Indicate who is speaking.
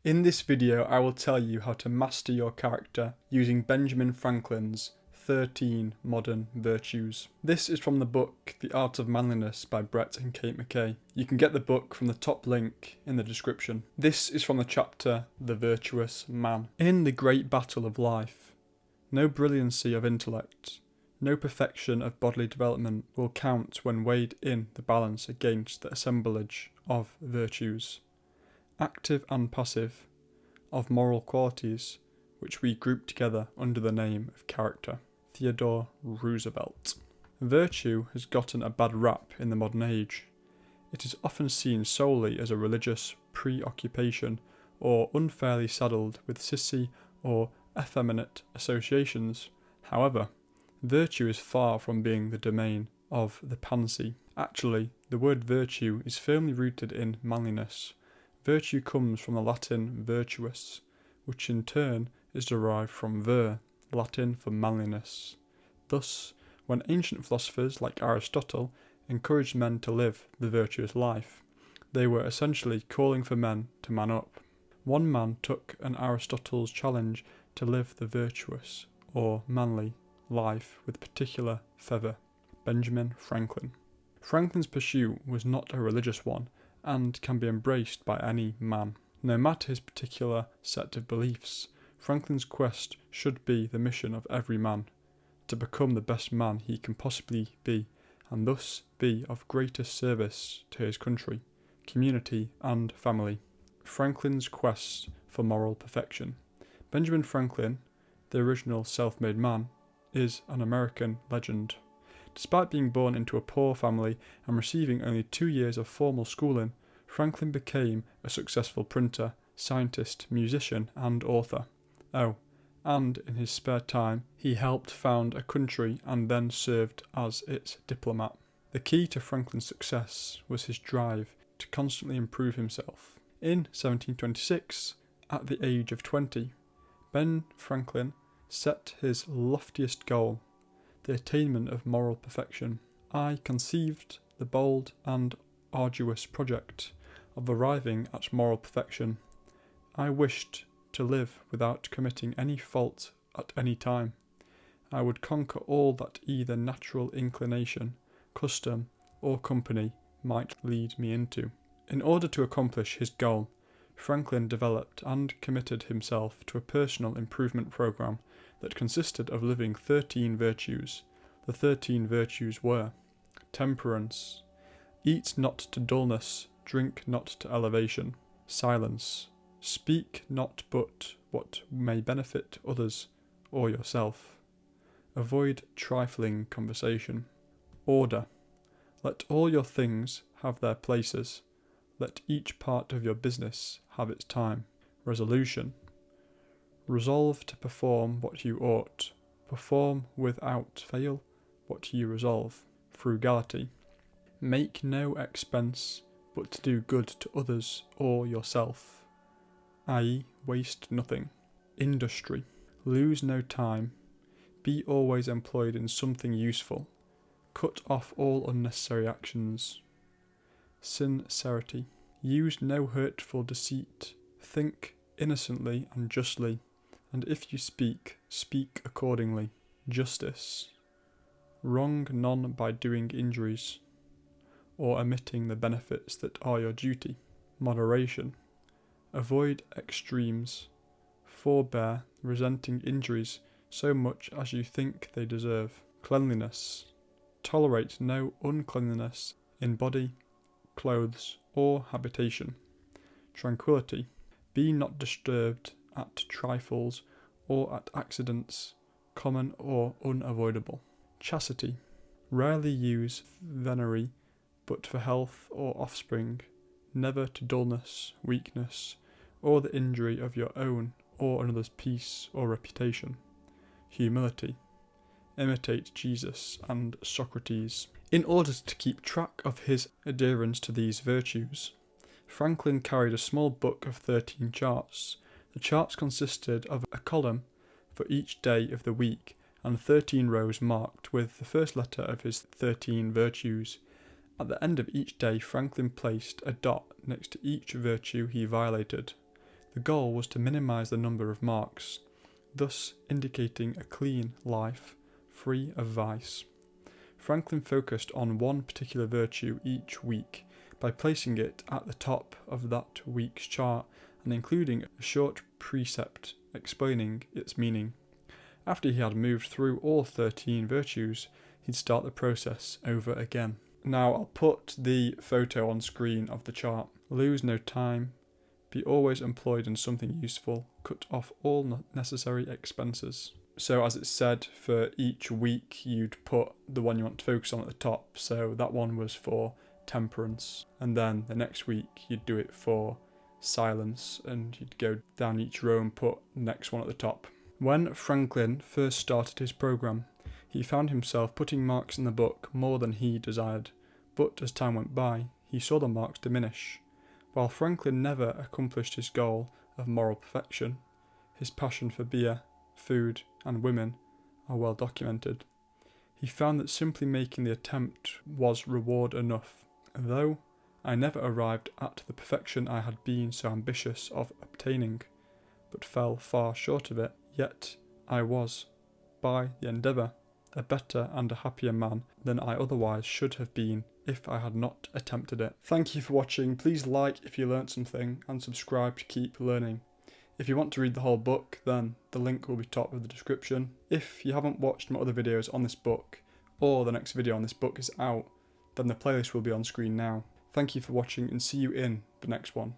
Speaker 1: In this video I will tell you how to master your character using Benjamin Franklin's 13 Modern Virtues. This is from the book The Art of Manliness by Brett and Kate McKay. You can get the book from the top link in the description. This is from the chapter The Virtuous Man. In the great battle of life, no brilliancy of intellect, no perfection of bodily development will count when weighed in the balance against the assemblage of virtues, active and passive, of moral qualities, which we group together under the name of character. Theodore Roosevelt. Virtue has gotten a bad rap in the modern age. It is often seen solely as a religious preoccupation, or unfairly saddled with sissy or effeminate associations. However, virtue is far from being the domain of the pansy. Actually, the word virtue is firmly rooted in manliness. Virtue comes from the Latin virtuous, which in turn is derived from vir, Latin for manliness. Thus, when ancient philosophers like Aristotle encouraged men to live the virtuous life, they were essentially calling for men to man up. One man took an Aristotle's challenge to live the virtuous, or manly, life with particular fervour: Benjamin Franklin. Franklin's pursuit was not a religious one, and can be embraced by any man. No matter his particular set of beliefs, Franklin's quest should be the mission of every man, to become the best man he can possibly be, and thus be of greatest service to his country, community, and family. Franklin's quest for moral perfection. Benjamin Franklin, the original self-made man, is an American legend. Despite being born into a poor family and receiving only 2 years of formal schooling, Franklin became a successful printer, scientist, musician, and author. Oh, and in his spare time, he helped found a country and then served as its diplomat. The key to Franklin's success was his drive to constantly improve himself. In 1726, at the age of 20, Ben Franklin set his loftiest goal: the attainment of moral perfection. I conceived the bold and arduous project of arriving at moral perfection. I wished to live without committing any fault at any time. I would conquer all that either natural inclination, custom, or company might lead me into. In order to accomplish his goal, Franklin developed and committed himself to a personal improvement program that consisted of living 13 virtues. The 13 virtues were: temperance, eat not to dullness, drink not to elevation; silence, speak not but what may benefit others or yourself; avoid trifling conversation; order, let all your things have their places, let each part of your business have its time; resolution, resolve to perform what you ought, perform without fail what you resolve; frugality, make no expense but to do good to others or yourself, i.e. waste nothing; industry, lose no time, be always employed in something useful, cut off all unnecessary actions; sincerity, use no hurtful deceit, think innocently and justly, and if you speak, speak accordingly; justice, wrong none by doing injuries, or omitting the benefits that are your duty; moderation, avoid extremes, forbear resenting injuries so much as you think they deserve; cleanliness, tolerate no uncleanliness in body, clothes, or habitation; tranquillity, be not disturbed at trifles or at accidents, common or unavoidable; chastity, rarely use venery but for health or offspring, never to dullness, weakness, or the injury of your own or another's peace or reputation; humility, imitate Jesus and Socrates. In order to keep track of his adherence to these virtues, Franklin carried a small book of 13 charts. The charts consisted of a column for each day of the week and 13 rows marked with the first letter of his 13 virtues. At the end of each day, Franklin placed a dot next to each virtue he violated. The goal was to minimise the number of marks, thus indicating a clean life, free of vice. Franklin focused on one particular virtue each week by placing it at the top of that week's chart and including a short precept explaining its meaning. After he had moved through all 13 virtues, he'd start the process over again. Now I'll put the photo on screen of the chart. Lose no time. Be always employed in something useful. Cut off all necessary expenses. So as it said, for each week you'd put the one you want to focus on at the top. So that one was for temperance. And then the next week you'd do it for silence, and you'd go down each row and put the next one at the top. When Franklin first started his program, he found himself putting marks in the book more than he desired, but as time went by, he saw the marks diminish. While Franklin never accomplished his goal of moral perfection, his passion for beer, food, and women are well documented. He found that simply making the attempt was reward enough. Though I never arrived at the perfection I had been so ambitious of obtaining, but fell far short of it, yet I was, by the endeavour, a better and a happier man than I otherwise should have been if I had not attempted it. Thank you for watching. Please like if you learnt something, and subscribe to keep learning. If you want to read the whole book, then the link will be top of the description. If you haven't watched my other videos on this book, or the next video on this book is out, then the playlist will be on screen now. Thank you for watching, and see you in the next one.